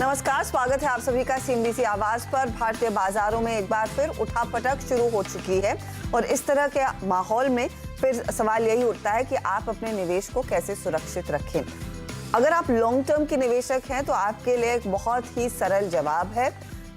नमस्कार, स्वागत है आप सभी का सीएनबीसी आवाज पर। भारतीय बाजारों में एक बार फिर उठापटक शुरू हो चुकी है और इस तरह के माहौल में फिर सवाल यही उठता है कि आप अपने निवेश को कैसे सुरक्षित रखें। अगर आप लॉन्ग टर्म के निवेशक हैं तो आपके लिए एक बहुत ही सरल जवाब है।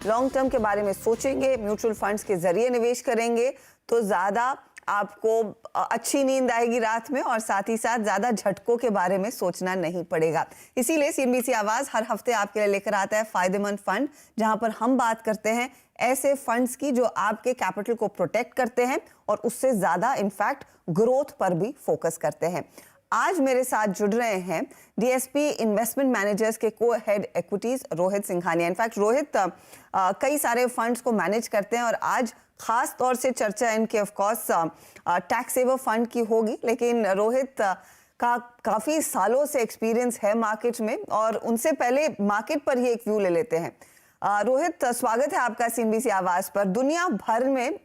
लॉन्ग टर्म के बारे में सोचेंगे, म्यूचुअल फंड्स के जरिए निवेश करेंगे तो ज्यादा आपको अच्छी नींद आएगी रात में और साथ ही साथ ज्यादा झटकों के बारे में सोचना नहीं पड़ेगा। इसीलिए सीएनबीसी आवाज हर हफ्ते आपके लिए लेकर आता है फायदेमंद फंड, जहां पर हम बात करते हैं ऐसे फंड्स की जो आपके कैपिटल को प्रोटेक्ट करते हैं और उससे ज्यादा इनफैक्ट ग्रोथ पर भी फोकस करते हैं। आज मेरे साथ जुड़ रहे हैं डीएसपी इन्वेस्टमेंट मैनेजर्स के को head equities Rohit Singhania. In fact Rohit कई सारे फंड्स को मैनेज करते हैं और आज खास तौर से चर्चा इनके of course tax saver fund की होगी, लेकिन रोहित का काफी सालों से एक्सपीरियंस है मार्केट में और उनसे पहले मार्केट पर ही एक व्यू ले लेते हैं। रोहित, स्वागत है आपका सीएनबीसी आवाज पर। दुनिया भर में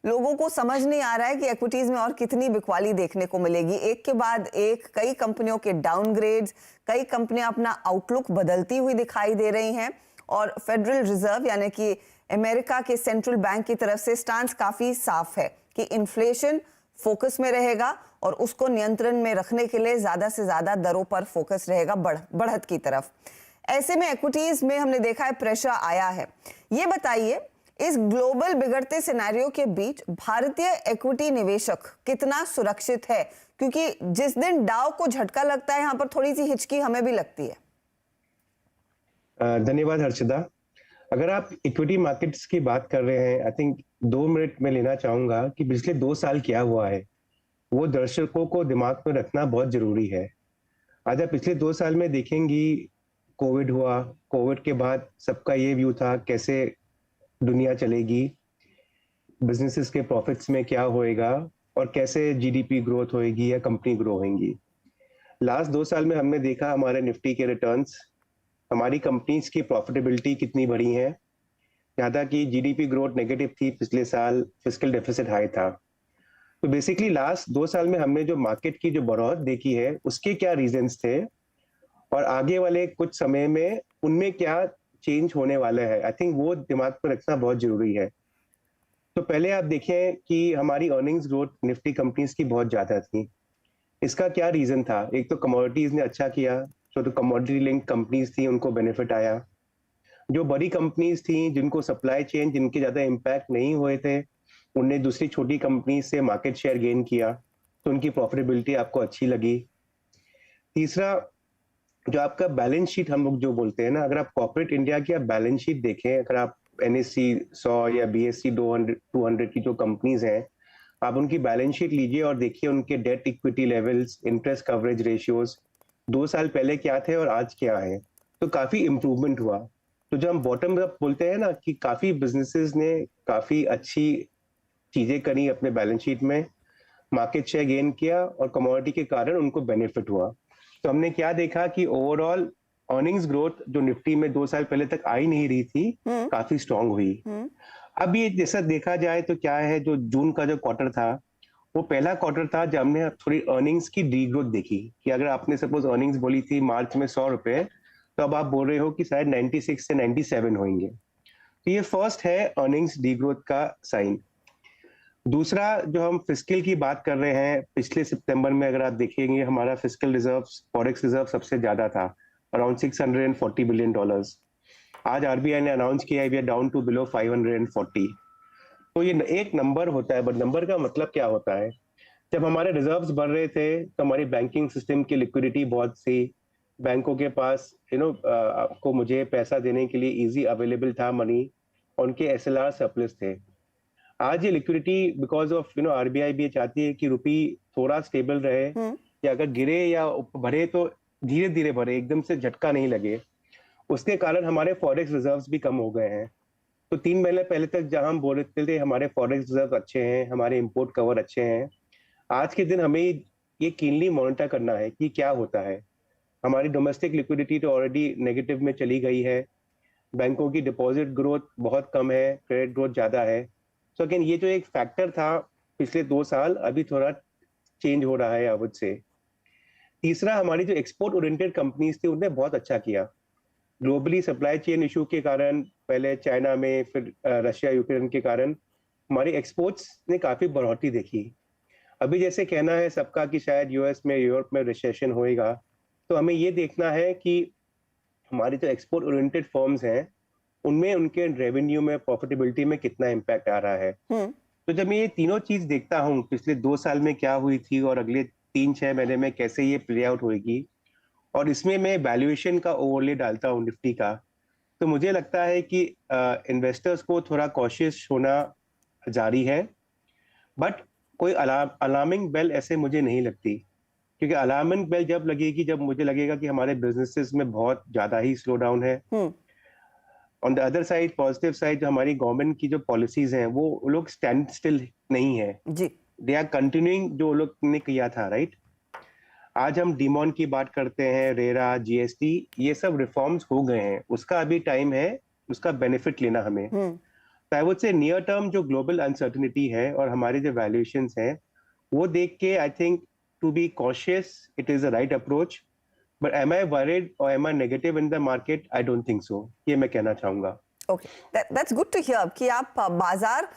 लोगों को समझ नहीं आ रहा है कि इक्विटीज में और कितनी बिकवाली देखने को मिलेगी। एक के बाद एक कई कंपनियों के डाउनग्रेड्स, कई कंपनियां अपना आउटलुक बदलती हुई दिखाई दे रही हैं और फेडरल रिजर्व यानी कि अमेरिका के सेंट्रल बैंक की तरफ से स्टांस काफी साफ है कि इन्फ्लेशन फोकस में रहेगा और उसको नियंत्रण में रखने के लिए ज्यादा से ज्यादा दरों पर फोकस रहेगा बढ़त की तरफ। ऐसे में इक्विटीज में हमने देखा है प्रेशर आया है। ये बताइए, इस ग्लोबल बिगड़ते सिनेरियो के बीच भारतीय इक्विटी निवेशक कितना सुरक्षित है? क्योंकि जिस दिन डाउ को झटका लगता है, यहाँ पर थोड़ी सी हिचकी हमें भी लगती है। धन्यवाद हर्षिता। अगर आप इक्विटी मार्केट्स की बात कर रहे हैं, आई थिंक 2 मिनट में लेना चाहूंगा कि पिछले 2 साल क्या हुआ है, वो दर्शकों को दिमाग में रखना बहुत जरूरी है। आज आप पिछले 2 साल में देखेंगी, कोविड हुआ, कोविड के बाद सबका ये व्यू था कैसे दुनिया चलेगी, बिजनेसेस के प्रॉफिट्स में क्या होएगा और कैसे जीडीपी ग्रोथ होएगी या कंपनी ग्रो होंगी। लास्ट 2 साल में हमने देखा हमारे निफ्टी के रिटर्न्स, हमारी कंपनीज की प्रॉफिटेबिलिटी कितनी बढ़ी है। यहाँ तक कि जीडीपी ग्रोथ नेगेटिव थी पिछले साल, फिस्कल डेफिसिट हाई था। तो बेसिकली लास्ट 2 साल में हमने जो मार्केट की जो बढ़ोतरी देखी है उसके क्या रीजंस थे और आगे वाले कुछ समय में उनमें क्या चेंज होने वाला है, आई थिंक वो दिमाग पर रखना बहुत जरूरी है। तो पहले आप देखें कि हमारी अर्निंग्स ग्रोथ निफ्टी कंपनीज की बहुत ज्यादा थी। इसका क्या रीजन था? एक तो कमोडिटीज ने अच्छा किया, तो कमोडिटी लिंक कंपनीज थी उनको बेनिफिट आया। जो बड़ी कंपनीज थी जिनको सप्लाई चेन जिनके ज्यादा इम्पैक्ट नहीं हुए थे, उनने दूसरी छोटी कंपनीज से मार्केट शेयर गेन किया, तो उनकी प्रॉफिटेबिलिटी आपको अच्छी लगी। तीसरा, जो आपका बैलेंस शीट हम लोग जो बोलते हैं ना, अगर आप कॉर्पोरेट इंडिया की आप बैलेंस शीट देखें, अगर आप NSE 100 या BSE 200 की जो कंपनीज हैं, आप उनकी बैलेंस शीट लीजिए और देखिए उनके debt equity levels, interest coverage ratios 2 साल पहले क्या थे और आज क्या है, तो काफी इंप्रूवमेंट हुआ। तो जब हम बॉटम अप बोलते हैं ना कि काफी बिजनेसेस ने काफी अच्छी चीजें करी अपने बैलेंस शीट में, मार्केट शेयर गेन किया और कमोडिटी के कारण उनको बेनिफिट हुआ। तो हमने क्या देखा कि ओवरऑल अर्निंग्स ग्रोथ जो निफ्टी में 2 साल पहले तक आई नहीं रही थी, काफी स्ट्रांग हुई। अब ये जैसा देखा जाए तो क्या है, जो जून का जो क्वार्टर था वो पहला क्वार्टर था जब हमने थोड़ी अर्निंग्स की डी ग्रोथ देखी कि अगर आपने सपोज अर्निंग्स बोली थी मार्च में 100 रुपए, तो अब आप बोल रहे हो कि शायद 96 से 97 होंगे। तो ये फर्स्ट है अर्निंग्स डी ग्रोथ का साइन। दूसरा, जो हम फिस्कल की बात कर रहे हैं, पिछले सितंबर में अगर आप देखेंगे हमारा फिस्कल रिजर्व, फॉरेक्स रिजर्व सबसे ज्यादा था, अराउंड $640 बिलियन। आज आरबीआई ने अनाउंस किया है we are down to below 540। तो ये एक नंबर होता है, बट नंबर का मतलब क्या होता है? जब हमारे रिजर्व्स बढ़ रहे थे तो हमारी बैंकिंग सिस्टम की लिक्विडिटी बहुत सी, बैंकों के पास आपको मुझे पैसा देने के लिए इजी अवेलेबल था मनी, उनके SLR सरप्लस थे। आज ये लिक्विडिटी बिकॉज ऑफ आरबीआई भी चाहती है कि रुपी थोड़ा स्टेबल रहे, कि अगर गिरे या बढ़े तो धीरे धीरे बढ़े, एकदम से झटका नहीं लगे। उसके कारण हमारे फॉरेक्स रिजर्व्स भी कम हो गए हैं। तो 3 महीने पहले तक जहां हम बोल रहे थे हमारे फॉरेक्स रिजर्व अच्छे हैं, हमारे इंपोर्ट कवर अच्छे हैं, आज के दिन हमें ये कीनली मॉनिटर करना है कि क्या होता है। हमारी डोमेस्टिक लिक्विडिटी तो ऑलरेडी नेगेटिव में चली गई है, बैंकों की डिपॉजिट ग्रोथ बहुत कम है, क्रेडिट ग्रोथ ज्यादा है। सो अगेन ये जो एक फैक्टर था पिछले 2 साल, अभी थोड़ा चेंज हो रहा है आई वुड से। तीसरा, हमारी जो एक्सपोर्ट ओरिएंटेड कंपनीज थी उन्होंने बहुत अच्छा किया। ग्लोबली सप्लाई चेन इशू के कारण, पहले चाइना में, फिर रशिया यूक्रेन के कारण हमारी एक्सपोर्ट्स ने काफी बढ़ोतरी देखी। अभी जैसे कहना है सबका कि शायद यूएस में, यूरोप में रिसेशन होएगा, तो हमें ये देखना है कि हमारी जो एक्सपोर्ट ओरिएंटेड फर्म्स हैं उनमें, उनके रेवेन्यू में, प्रॉफिटेबिलिटी में कितना इम्पैक्ट आ रहा है। तो जब मैं ये तीनों चीज देखता हूँ, पिछले 2 साल में क्या हुई थी और अगले 3-6 महीने में कैसे ये प्ले आउट होगी, और इसमें मैं वैल्यूएशन का ओवरले डालता हूँ निफ्टी का, तो मुझे लगता है कि इन्वेस्टर्स को थोड़ा कॉशियस होना जारी है। बट कोई अलार्मिंग बेल ऐसे मुझे नहीं लगती, क्योंकि अलार्मिंग बेल जब लगेगी जब मुझे लगेगा कि हमारे बिजनेसेस में बहुत ज्यादा ही स्लो डाउन है। On the other side, positive side, जो हमारी गवर्नमेंट की जो पॉलिसीज हैं वो लोग स्टैंड स्टिल नहीं है जी, दे आर कंटिन्यूइंग जो लोग ने किया था, राइट। आज हम डीमॉन की बात करते हैं, रेरा, जीएसटी, ये सब रिफॉर्म्स हो गए हैं, उसका अभी टाइम है, उसका बेनिफिट लेना हमें। तो I would say near term जो ग्लोबल अनसर्टेनिटी है और हमारे जो वैल्यूएशंस हैं वो देख के I think to be cautious it is the right approach. But am I worried और am I negative in the market? I don't think so, ये मैं कहना चाहूंगा। Okay, that's good to hear कि आप बाजार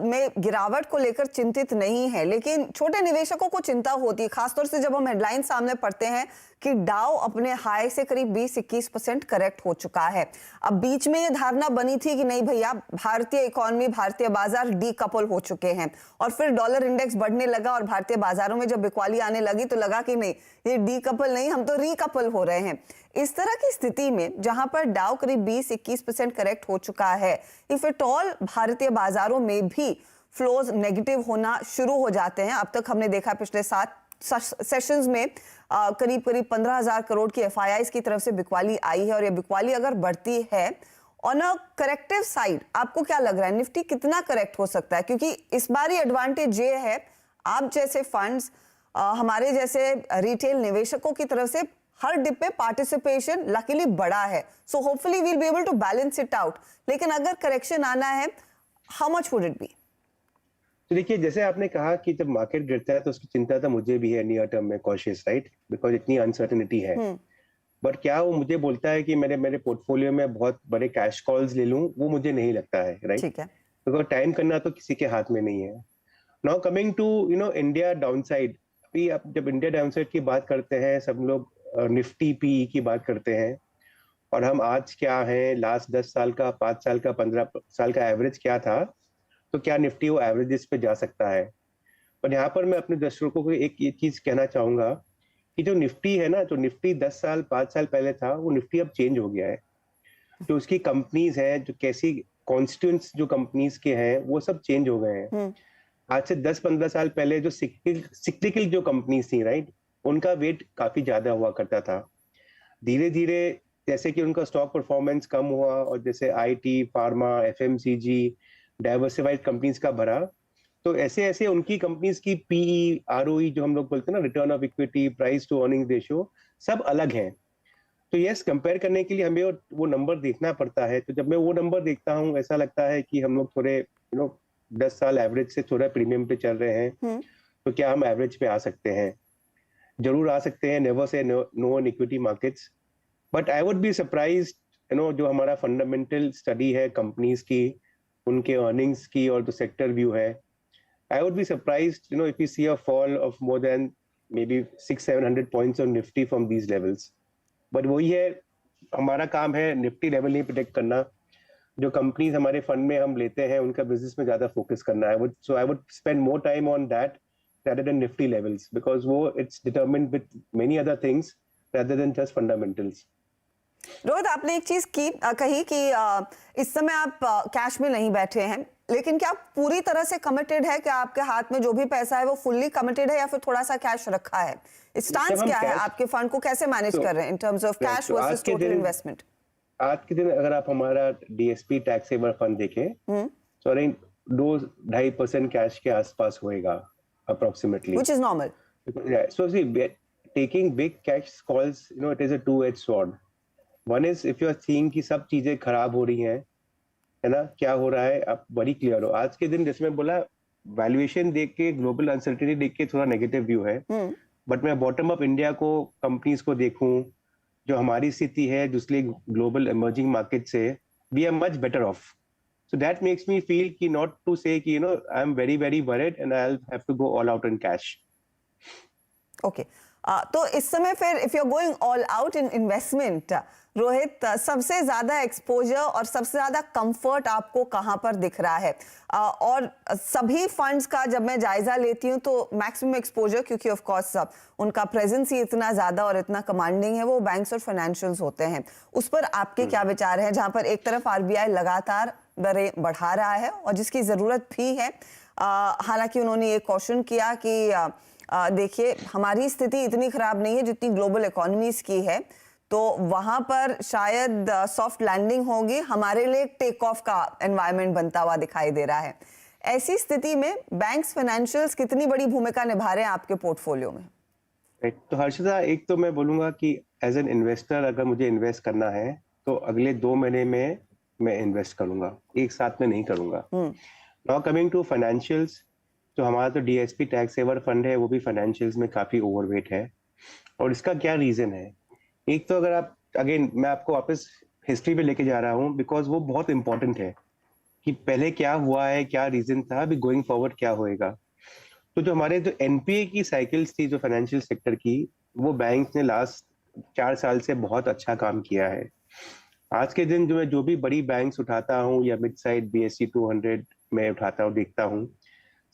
में गिरावट को लेकर चिंतित नहीं है, लेकिन छोटे निवेशकों को चिंता होती है, खासतौर से जब हम हेडलाइन सामने पढ़ते हैं कि डाउ अपने हाई से करीब 20-21% करेक्ट हो चुका है। अब बीच में ये धारणा बनी थी कि नहीं भैया, भारतीय इकोनॉमी, भारतीय बाजार डीकपल हो चुके हैं, और फिर डॉलर इंडेक्स बढ़ने लगा और भारतीय बाजारों में जब बिकवाली आने लगी तो लगा कि नहीं, ये डीकपल नहीं, हम तो रिकपल हो रहे हैं। इस तरह की स्थिति में जहां पर डाउ करीब 20-21% करेक्ट हो चुका है, इफ एट ऑल भारतीय बाजारों में भी फ्लोज नेगेटिव होना शुरू हो जाते हैं। अब तक हमने देखा पिछले 7 सेशंस में करीब 15,000 करोड़ की एफआईआईज की तरफ से बिकवाली आई है, और ये बिकवाली अगर बढ़ती है ऑन अ करेक्टिव साइड, आपको क्या लग रहा है निफ्टी कितना करेक्ट हो सकता है? क्योंकि इस बार एडवांटेज ये है, आप जैसे फंड्स, हमारे जैसे रिटेल निवेशकों की तरफ से हर डिप पे पार्टिसिपेशन लकीली बड़ा है, so hopefully we will be able to balance it out. लेकिन अगर करेक्शन आना है, how much would it be? तो देखिए, जैसे आपने कहा कि जब मार्केट गिरता है तो उसकी चिंता तो मुझे भी है नियर टर्म में, कॉशियस, राइट, बिकॉज इतनी अनसर्टेनिटी है। बट क्या वो मुझे बोलता है कि मेरे पोर्टफोलियो में बहुत बड़े कैश कॉल्स ले लूं? वो मुझे नहीं लगता है, राइट। ठीक है, बिकॉज टाइम करना तो किसी के हाथ में नहीं है। Now coming to India downside, अभी आप जब इंडिया डाउनसाइड की बात करते हैं, सब लोग निफ्टी पीई की बात करते हैं, और हम आज क्या है, लास्ट 10 साल का, 5 साल का, 15 साल का एवरेज क्या था, तो क्या निफ्टी वो एवरेजेस पे जा सकता है। पर यहाँ पर मैं अपने दर्शकों को एक ये चीज कहना चाहूंगा कि जो निफ्टी है ना, जो निफ्टी 10 साल 5 साल पहले था, वो निफ्टी अब चेंज हो गया है। जो उसकी कंपनीज हैं, जो कैसी कॉन्स्टिट्यूएंट्स जो कंपनीज के हैं, वो सब चेंज हो गए हैं। आज से 10-15 साल पहले जो सिक्लिकल जो कंपनीज थी, राइट, उनका वेट काफी ज्यादा हुआ करता था। धीरे धीरे जैसे कि उनका स्टॉक परफॉर्मेंस कम हुआ, और जैसे IT, pharma, FMCG, diversified companies का भरा, तो ऐसे ऐसे उनकी कंपनीज की पीई, आरओई, जो हम लोग बोलते हैं ना, return of equity, price to earning ratio, सब अलग हैं। तो यस, कंपेयर करने के लिए हमें वो नंबर देखना पड़ता है। तो जब मैं वो नंबर देखता हूँ, ऐसा लगता है कि हम लोग थोड़े 10 साल एवरेज से थोड़ा प्रीमियम पे चल रहे हैं। तो क्या हम एवरेज पे आ सकते हैं? जरूर आ सकते हैं, never say no in equity markets. But I would be surprised, जो हमारा फंडामेंटल स्टडी है कंपनीज की, उनके अर्निंग्स की, और जो सेक्टर व्यू है, I would be surprised, if we see a fall of more than maybe 600-700 points on Nifty from these levels. But वही है, हमारा काम है निफ्टी लेवल नहीं प्रिडिक्ट करना। जो कंपनीज हमारे फंड में हम लेते हैं, उनका बिजनेस में ज्यादा फोकस करना है। So I would spend more time on that rather than Nifty levels, because वो it's determined with many other things rather than just fundamentals. Rohit, आपने एक चीज कही कि इस समय आप कैश में नहीं बैठे हैं, लेकिन क्या पूरी तरह से कमिटेड है? कि आपके हाथ में जो भी पैसा है वो फुल्ली कमिटेड है, या फिर थोड़ा सा कैश रखा है? स्टांस क्या है? आपके फंड को कैसे मैनेज कर रहे हैं इन terms of cash versus total investment? आज के दिन अगर आप हमारा डीएसपी टैक्सेबल फंड देखें, तो अराउंड 2-2.5% कैश के आसपास होएगा approximately, which is normal. So see, taking big cash calls, it is a two edge sword. One is if you are seeing कि सब चीजें खराब हो रही हैं, है ना, क्या हो रहा है, आप बड़ी क्लियर हो। आज के दिन जैसे मैं बोला, वैल्यूएशन देख के, ग्लोबल अनसर्टेनिटी देख के थोड़ा नेगेटिव व्यू है। बट मैं बॉटम अप इंडिया को, कंपनीज को देखूं, जो हमारी स्थिति है दूसरे ग्लोबल इमर्जिंग मार्केट से, we are much better off. So that makes me feel कि not to say कि I'm very very worried and I'll have to go all out in cash. Okay तो इस समय फिर if you are going all out in investment, Rohit, सबसे ज्यादा exposure और सबसे ज्यादा कंफर्ट आपको कहां पर दिख रहा है? और सभी फंड्स का जब मैं जायजा लेती हूं तो मैक्सिमम एक्सपोजर, क्योंकि ऑफ कोर्स उनका प्रेजेंस ही इतना ज्यादा और इतना कमांडिंग है, वो बैंक्स और फाइनेंशियल्स होते हैं, उस पर आपके क्या विचार हैं? जहां पर एक तरफ आरबीआई लगातार दरें बढ़ा रहा है और जिसकी जरूरत भी है, हालांकि उन्होंने ये क्वेश्चन किया कि देखिए हमारी स्थिति इतनी खराब नहीं है जितनी ग्लोबल इकोनॉमीज की है, तो वहां पर शायद सॉफ्ट लैंडिंग होगी, हमारे लिए टेक ऑफ का एनवायरनमेंट बनता हुआ दिखाई दे रहा है। ऐसी स्थिति में बैंक्स, फाइनेंशियल्स कितनी बड़ी भूमिका निभा रहे हैं आपके पोर्टफोलियो में? तो हर्षिता, एक तो मैं बोलूंगा कि एज एन इन्वेस्टर अगर मुझे इन्वेस्ट करना है तो अगले 2 महीने में मैं इन्वेस्ट करूंगा, एक साथ में नहीं करूंगा. नाउ कमिंग टू फाइनेंशियल्स, तो हमारा तो डीएसपी टैक्स सेवर फंड है, वो भी फाइनेंशियल्स में काफी ओवरवेट है. और इसका क्या रीजन है? एक तो अगर आप, अगेन मैं आपको वापस हिस्ट्री पे लेके जा रहा हूँ बिकॉज वो बहुत इंपॉर्टेंट है कि पहले क्या हुआ है, क्या रीजन था, अभी गोइंग फॉरवर्ड क्या होएगा. तो जो हमारे जो एनपीए की साइकिल्स थी जो फाइनेंशियल सेक्टर की, वो बैंक ने लास्ट 4 साल से बहुत अच्छा काम किया है. आज के दिन जो भी बड़ी बैंक्स उठाता हूँ या मिड साइड बीएससी 200 में उठाता हूँ, देखता हूँ,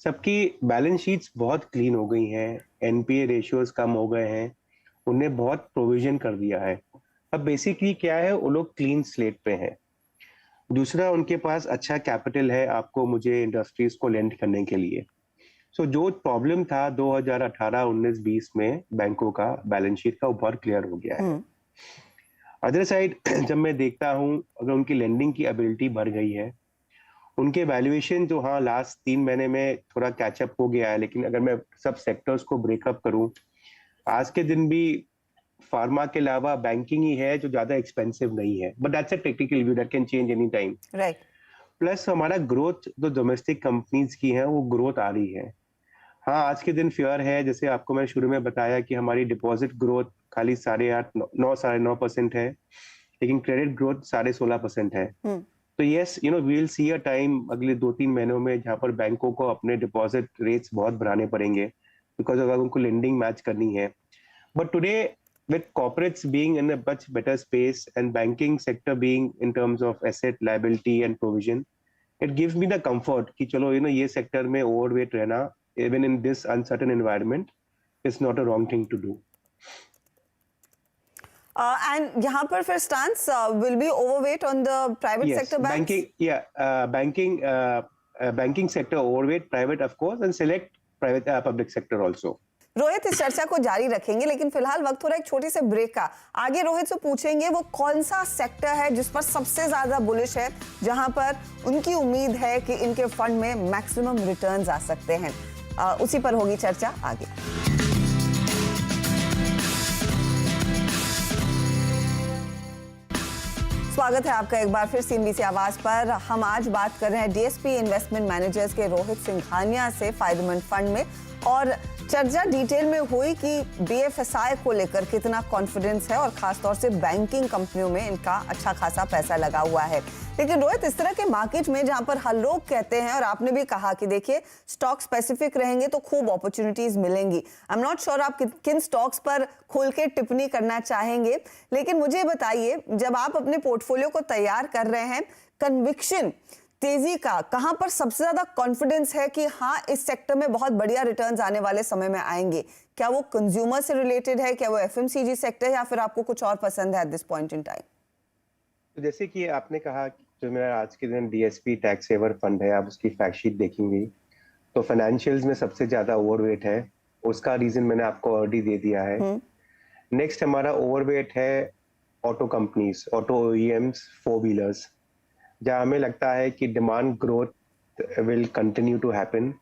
सबकी बैलेंस शीट्स बहुत क्लीन हो गई हैं, एनपीए रेशियोज कम हो गए हैं, उन्हें बहुत प्रोविजन कर दिया है. अब बेसिकली क्या है, वो लोग क्लीन स्लेट पे हैं. दूसरा, उनके पास अच्छा कैपिटल है आपको मुझे इंडस्ट्रीज को लेंड करने के लिए. सो जो प्रॉब्लम था 2018, 19, 20 में बैंकों का बैलेंस शीट का, वो बहुत क्लियर हो गया है. अदर साइड जब मैं देखता हूँ अगर उनकी लेंडिंग की एबिलिटी बढ़ गई है, उनके वैल्यूएशन जो हाँ लास्ट 3 महीने में थोड़ा कैचअप हो गया है, लेकिन अगर मैं सब सेक्टर्स को ब्रेकअप करूं, आज के दिन भी फार्मा के अलावा बैंकिंग ही है जो ज्यादा एक्सपेंसिव नहीं है, but that's a technical view that can change any time. Right. Plus हमारा ग्रोथ जो डोमेस्टिक कंपनीज की है वो ग्रोथ आ रही है. हाँ, आज के दिन फेयर है, जैसे आपको मैं शुरू में बताया कि हमारी डिपॉजिट ग्रोथ खाली 8.5-9.5% है, लेकिन क्रेडिट ग्रोथ 16.5% है. तो yes, we will see a time अगले 2-3 महीनों में जहां पर बैंकों को अपने डिपॉजिट रेट्स बहुत बढ़ाने पड़ेंगे बिकॉज अगर उनको लेंडिंग मैच करनी है. But today with corporates being in a much better space and banking sector being in terms of asset liability and provision, it gives me the comfort कि चलो ये सेक्टर में overweight रहना even in this uncertain environment is not a wrong thing to do. And यहाँ पर फिर stance will be overweight on the private sector banks? Banking sector overweight, private of course, and select private public sector also. Rohit, इस चर्चा को जारी रखेंगे, लेकिन फिलहाल वक्त हो रहा है एक छोटे से ब्रेक का. आगे रोहित से पूछेंगे वो कौन सा सेक्टर है जिस पर सबसे ज्यादा बुलिश है, जहां पर उनकी उम्मीद है कि इनके फंड में मैक्सिमम रिटर्न्स आ सकते हैं. उसी पर होगी चर्चा आगे. स्वागत है आपका एक बार फिर सीएनबीसी आवाज पर. हम आज बात कर रहे हैं डीएसपी इन्वेस्टमेंट मैनेजर्स के रोहित सिंघानिया से फायदेमंद फंड में, और चर्चा डिटेल में हुई कि बीएफएसआई को लेकर कितना कॉन्फिडेंस है और खासतौर से बैंकिंग कंपनियों में इनका अच्छा खासा पैसा लगा हुआ है. लेकिन रोहित, इस तरह के मार्केट में जहां पर हर लोग कहते हैं और आपने भी कहा कि देखिए स्टॉक स्पेसिफिक रहेंगे तो खूब अपॉर्चुनिटीज मिलेंगी. आई एम नॉट श्योर आप किन स्टॉक्स पर खोल के टिप्पणी करना चाहेंगे, लेकिन मुझे बताइए जब आप अपने पोर्टफोलियो को तैयार कर रहे हैं, कन्विक्शन तेजी का कहां पर सबसे ज्यादा कॉन्फिडेंस है कि हाँ इस सेक्टर में बहुत बढ़िया रिटर्न्स आने वाले समय में आएंगे? क्या वो कंज्यूमर से रिलेटेड है, क्या वो एफएमसीजी सेक्टर, या फिर आपको कुछ और पसंद है at this point in time? तो जैसे कि आपने कहा जो मेरा आज के दिन डीएसपी टैक्स सेवर फंड है, आप उसकी फैक्ट शीट देखेंगे तो फाइनेंशियल्स में सबसे ज्यादा ओवरवेट है. उसका रीजन मैंने आपको ऑलरेडी दे दिया है. नेक्स्ट हमारा ओवरवेट है auto companies, auto OEMs, 4 wheelers, जहाँ हमें लगता है कि demand growth will continue to happen.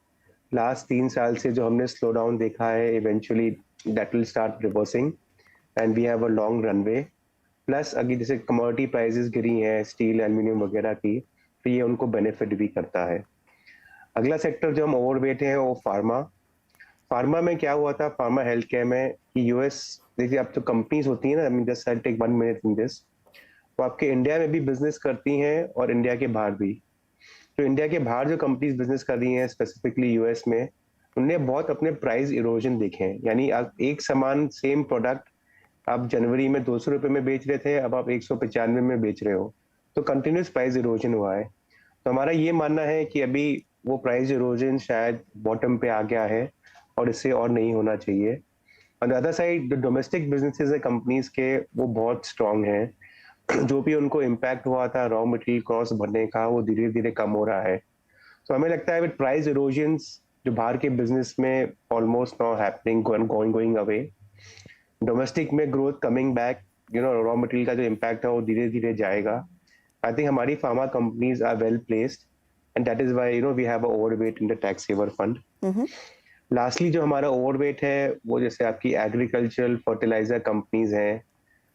Last 3 साल से जो हमने स्लो डाउन देखा है, eventually that will start reversing and we have a long runway. Plus अगर जैसे कमोडिटी प्राइसेस गिरी हैं स्टील, एल्यूमिनियम वगैरह की, तो ये उनको बेनिफिट भी करता है. अगला सेक्टर जो हम ओवरवेट है वो फार्मा. फार्मा में क्या हुआ था, फार्मा हेल्थ केयर में कि यूएस देखिए आप जो कंपनीज होती हैं ना, I mean just I take 1 minute in this, वो आपके इंडिया में भी बिजनेस करती हैं और इंडिया के बाहर भी। तो इंडिया के बाहर जो कंपनीज बिजनेस कर रही हैं स्पेसिफिकली यूएस में, उनने बहुत अपने प्राइस इरोजन देखे हैं। यानी आप एक समान सेम प्रोडक्ट आप जनवरी में 200 रुपए में बेच रहे थे, अब आप 195 में बेच रहे हो, तो कंटिन्यूस प्राइस इरोजन हुआ है। तो हमारा ये मानना है कि अभी वो प्राइस इरोजन शायद बॉटम पे आ गया है और इससे और नहीं होना चाहिए। ऑन द अदर साइड जो डोमेस्टिक बिजनेसेस है कंपनीज के, वो बहुत स्ट्रांग हैं। जो भी उनको इम्पैक्ट हुआ था रॉ मटेरियल कॉस्ट बढ़ने का, वो धीरे धीरे कम हो रहा है। तो हमें लगता है विद प्राइस इरोजन्स जो बाहर के बिजनेस में almost now happening, going away, domestic में growth coming back, raw material का जो इम्पैक्ट है वो धीरे धीरे जाएगा। आई थिंक हमारी pharma companies are well placed and that is why we have a overweight in the tax saver fund. Lastly जो हमारा ओवरवेट है वो जैसे आपकी एग्रीकल्चरल फर्टिलाइजर कंपनीज हैं,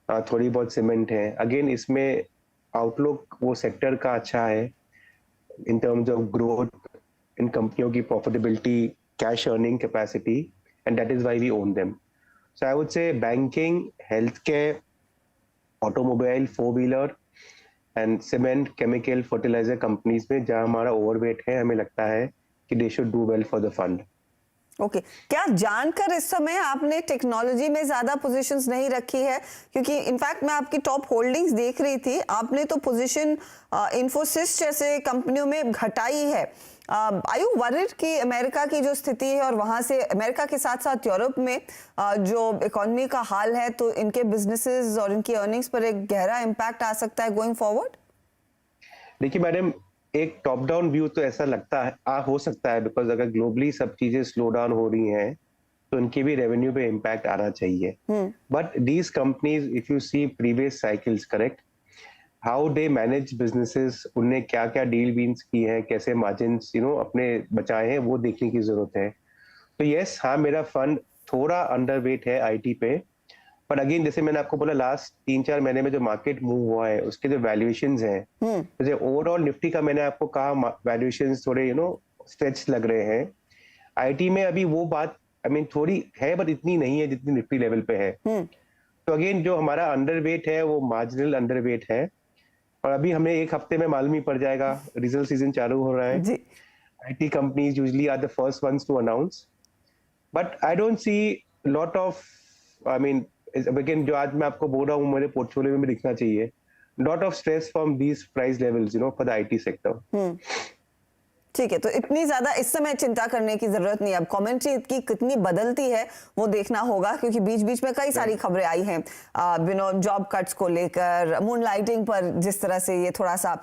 थोड़ी बहुत सीमेंट है। अगेन इसमें आउटलुक वो सेक्टर का अच्छा है इन टर्म्स ऑफ ग्रोथ, इन कंपनियों की profitability, cash earning capacity, and that is why we own them. So I would say banking, health care, automobile, four wheeler and cement, chemical, fertiliser companies में जहां हमारा overweight है, हमें लगता है कि they should do well for the fund. Okay क्या जानकर इस समय आपने टेक्नोलॉजी में ज्यादा पोजीशंस नहीं रखी है? क्योंकि इनफैक्ट मैं आपकी टॉप होल्डिंग्स देख रही थी, आपने तो पोजीशन इन्फोसिस जैसे कंपनियों में घटाई है। आर यू वरीड कि अमेरिका की जो स्थिति है और वहां से अमेरिका के साथ साथ यूरोप में जो इकोनॉमी का हाल है, तो इनके बिजनेसेस और इनकी अर्निंग्स पर एक गहरा इम्पैक्ट आ सकता है गोइंग फॉरवर्ड? देखिए मैडम, एक टॉप डाउन व्यू तो ऐसा लगता है हो सकता है, बिकॉज अगर ग्लोबली सब चीजें स्लो डाउन हो रही हैं तो उनकी भी रेवेन्यू पे इम्पैक्ट आना चाहिए। But these companies, if you see previous cycles, correct, how they manage businesses, उनने क्या क्या डील बीन्स की है, कैसे मार्जिन्स अपने बचाए हैं, वो देखने की जरूरत है। तो यस, हाँ, मेरा फंड थोड़ा अंडरवेट है आईटी पे, पर अगेन जैसे मैंने आपको बोला, लास्ट 3-4 महीने में जो मार्केट मूव हुआ है उसके जो वैल्यूएशंस हैं, जैसे ओवरऑल निफ्टी का मैंने आपको कहा वैल्यूएशंस थोड़े स्ट्रेच लग रहे हैं। आईटी में अभी वो बात थोड़ी है, बट इतनी नहीं है जितनी निफ्टी लेवल पे है। तो अगेन जो हमारा अंडरवेट है वो मार्जिनल अंडरवेट है, और अभी हमें एक हफ्ते में मालूम ही पड़ जाएगा, रिजल्ट सीजन चालू हो रहा है। IT companies usually are the first ones to announce, but I don't see lot of, again जो आज मैं आपको बोल रहा हूँ मेरे पोर्टफोलियो में भी दिखना चाहिए, lot of stress from these price levels for the IT sector. ठीक है, तो इतनी ज्यादा इस समय चिंता करने की जरूरत नहीं। अब कमेंट्री की कितनी बदलती है वो देखना होगा, क्योंकि बीच बीच में कई सारी खबरें आई हैं जॉब कट्स को लेकर, मून लाइटिंग पर जिस तरह से ये थोड़ा सा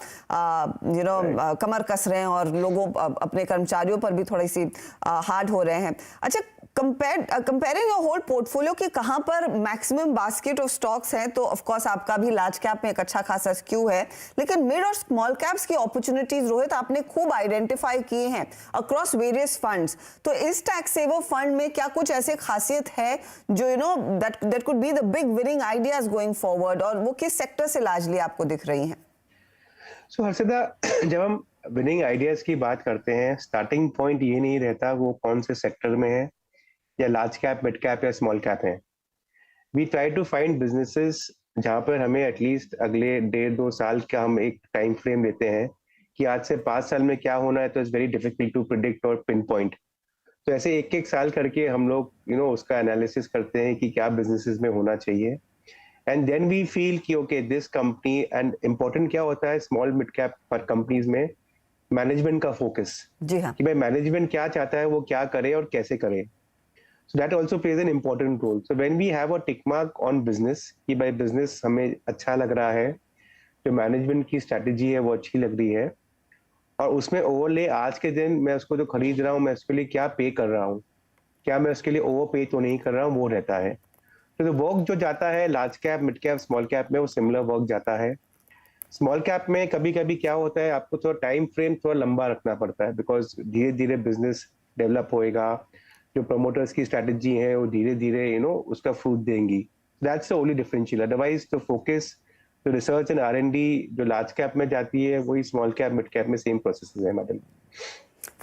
कमर कस रहे हैं और लोगों अपने कर्मचारियों पर भी थोड़ी सी हार्ड हो रहे हैं। अच्छा, कंपेयरिंग योर होल पोर्टफोलियो के कहां पर मैक्सिमम बास्केट ऑफ स्टॉक्स हैं, तो ऑफ कोर्स आपका भी लार्ज कैप में एक अच्छा खासा स्क्यू है, लेकिन मिड और स्मॉल कैप्स की अपॉर्चुनिटीज रोहित आपने खूब आइडेंटिफाई किए हैं अक्रॉस वेरियस फंड्स। तो इस टैक्स सेवर फंड में क्या कुछ ऐसे खासियत है जो that could be the big winning ideas going forward, और वो किस सेक्टर से लार्जली आपको दिख रही हैं? सो हर्षिता, जब हम विनिंग आइडियाज की बात करते हैं, स्टार्टिंग पॉइंट ये नहीं रहता वो कौन से सेक्टर में है, या लार्ज कैप, मिड कैप या स्मॉल कैप है। We try to find businesses जहां पर हमें एटलीस्ट अगले 1.5-2 साल का हम एक टाइम फ्रेम देते हैं कि आज से 5 साल में क्या होना है, तो it's very difficult to predict और पिन पॉइंट। तो ऐसे एक साल करके हम लोग उसका एनालिसिस करते हैं कि क्या बिजनेसेस में होना चाहिए, एंड देन वी फील कि okay this company, and important क्या होता है स्मॉल मिड कैप पर कंपनीज में, मैनेजमेंट का फोकस। जी हाँ, कि भाई मैनेजमेंट क्या चाहता है, वो क्या करे और कैसे करे। So that also plays an important role. So when we have a tick mark on business कि भाई business हमें अच्छा लग रहा है, जो मैनेजमेंट की स्ट्रैटेजी है वो अच्छी लग रही है, और उसमें ओवरले आज के दिन मैं उसको जो खरीद रहा हूँ मैं उसके लिए क्या पे कर रहा हूँ, क्या मैं उसके लिए ओवर पे तो नहीं कर रहा हूँ, वो रहता है। तो वर्क जो जाता है large cap, mid cap, small cap में, वो सिमिलर वर्क जाता है। स्मॉल कैप में कभी कभी क्या होता है, आपको थोड़ा टाइम फ्रेम थोड़ा लंबा रखना पड़ता है, बिकॉज धीरे धीरे बिजनेस डेवलप होएगा, जो प्रमोटर्स की स्ट्रैटेजी है वो धीरे धीरे उसका फ्रूट देंगी। That's the only differential. Otherwise तो फोकस जो रिसर्च एंड R&D जो लार्ज कैप में जाती है, वही स्मॉल कैप, मिड कैप में सेम प्रोसेस है मैडम।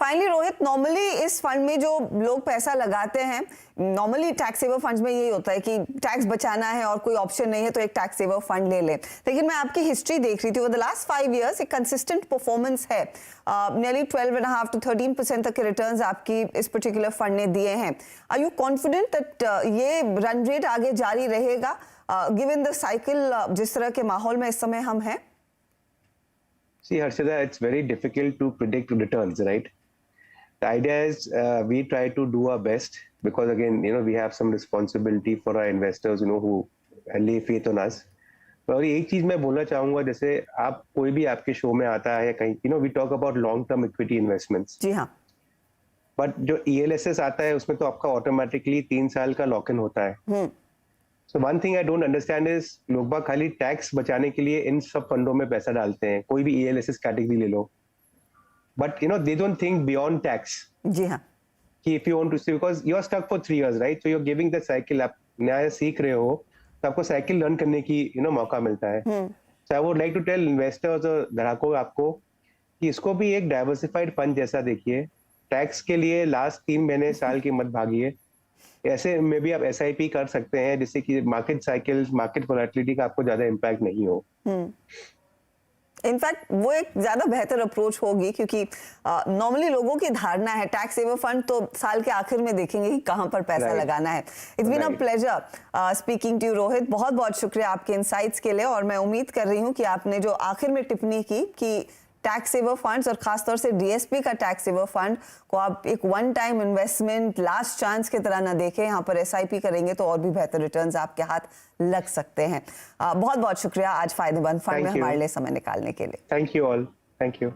फाइनली रोहित, नॉर्मली इस फंड में जो लोग पैसा लगाते हैं, नॉर्मली टैक्स सेवर फंड्स में यही होता है कि टैक्स बचाना है और कोई ऑप्शन नहीं है तो एक टैक्स सेवर फंड ले ले। लेकिन मैं आपकी हिस्ट्री देख रही थी, ओवर द लास्ट 5 years एक कंसिस्टेंट परफॉर्मेंस है। नियरली 12.5 to 13% तक के रिटर्न्स आपकी इस पर्टिकुलर फंड ने दिए हैं। आर यू कॉन्फिडेंट दैट ये रन रेट आगे जारी रहेगा गिवन द साइकिल, जिस तरह के माहौल में इस समय हम हैं? See, Harshada, it's very difficult to predict returns, right? The idea is we try to do our best because, again, we have some responsibility for our investors, who lay faith on us. और एक चीज मैं बोलना चाहूंगा, जैसे आप कोई भी आपके शो में आता है कहीं, we talk about long term equity investments. जी हाँ। बट जो ELSS आता है उसमें तो आपका ऑटोमेटिकली 3 साल का लॉक इन होता है। So one thing I don't understand is लोग बाग खाली टैक्स बचाने के लिए इन सब फंडों में पैसा डालते हैं, कोई भी ELSS कैटेगरी ले लो, but they don't think beyond tax. जी हाँ। कि if you want to see, because you are stuck for 3 years, right? So you're giving the cycle, आप नया सीख रहे हो तो आपको साइकिल लर्न करने की मौका मिलता है। So I would like to tell investors और ग्राहकों आपको कि इसको भी एक डाइवर्सिफाइड फंड जैसा देखिए। टैक्स के लिए लास्ट 3 महीने साल की मत भागिए, ऐसे में भी आप SIP कर सकते हैं जिससे कि मार्केट साइकिल, मार्केट वोलेटिलिटी का आपको ज्यादा इम्पैक्ट नहीं हो। इनफैक्ट वो एक ज्यादा बेहतर अप्रोच होगी, क्योंकि नॉर्मली लोगों की धारणा है टैक्स सेवर फंड तो साल के आखिर में देखेंगे कि कहां पर पैसा लगाना है। It's been a pleasure speaking to you Rohit, बहुत बहुत शुक्रिया आपके इनसाइट्स के लिए। और मैं उम्मीद कर रही हूं कि आपने जो आखिर में टिप्पणी की कि टैक्स सेवर फंड्स और खासतौर से DSP का टैक्स सेवर फंड को आप एक one time investment, last chance की तरह ना देखें, यहाँ पर SIP करेंगे तो और भी बेहतर रिटर्न्स आपके हाथ लग सकते हैं। बहुत बहुत शुक्रिया आज फायदेमंद फंड में हमारे लिए समय निकालने के लिए। Thank you all, thank you.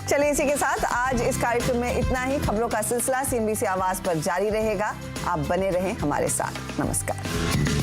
चलिए, इसी के साथ आज इस कार्यक्रम में इतना ही। खबरों का सिलसिला CNBC आवाज पर जारी रहेगा, आप बने रहें हमारे साथ। नमस्कार।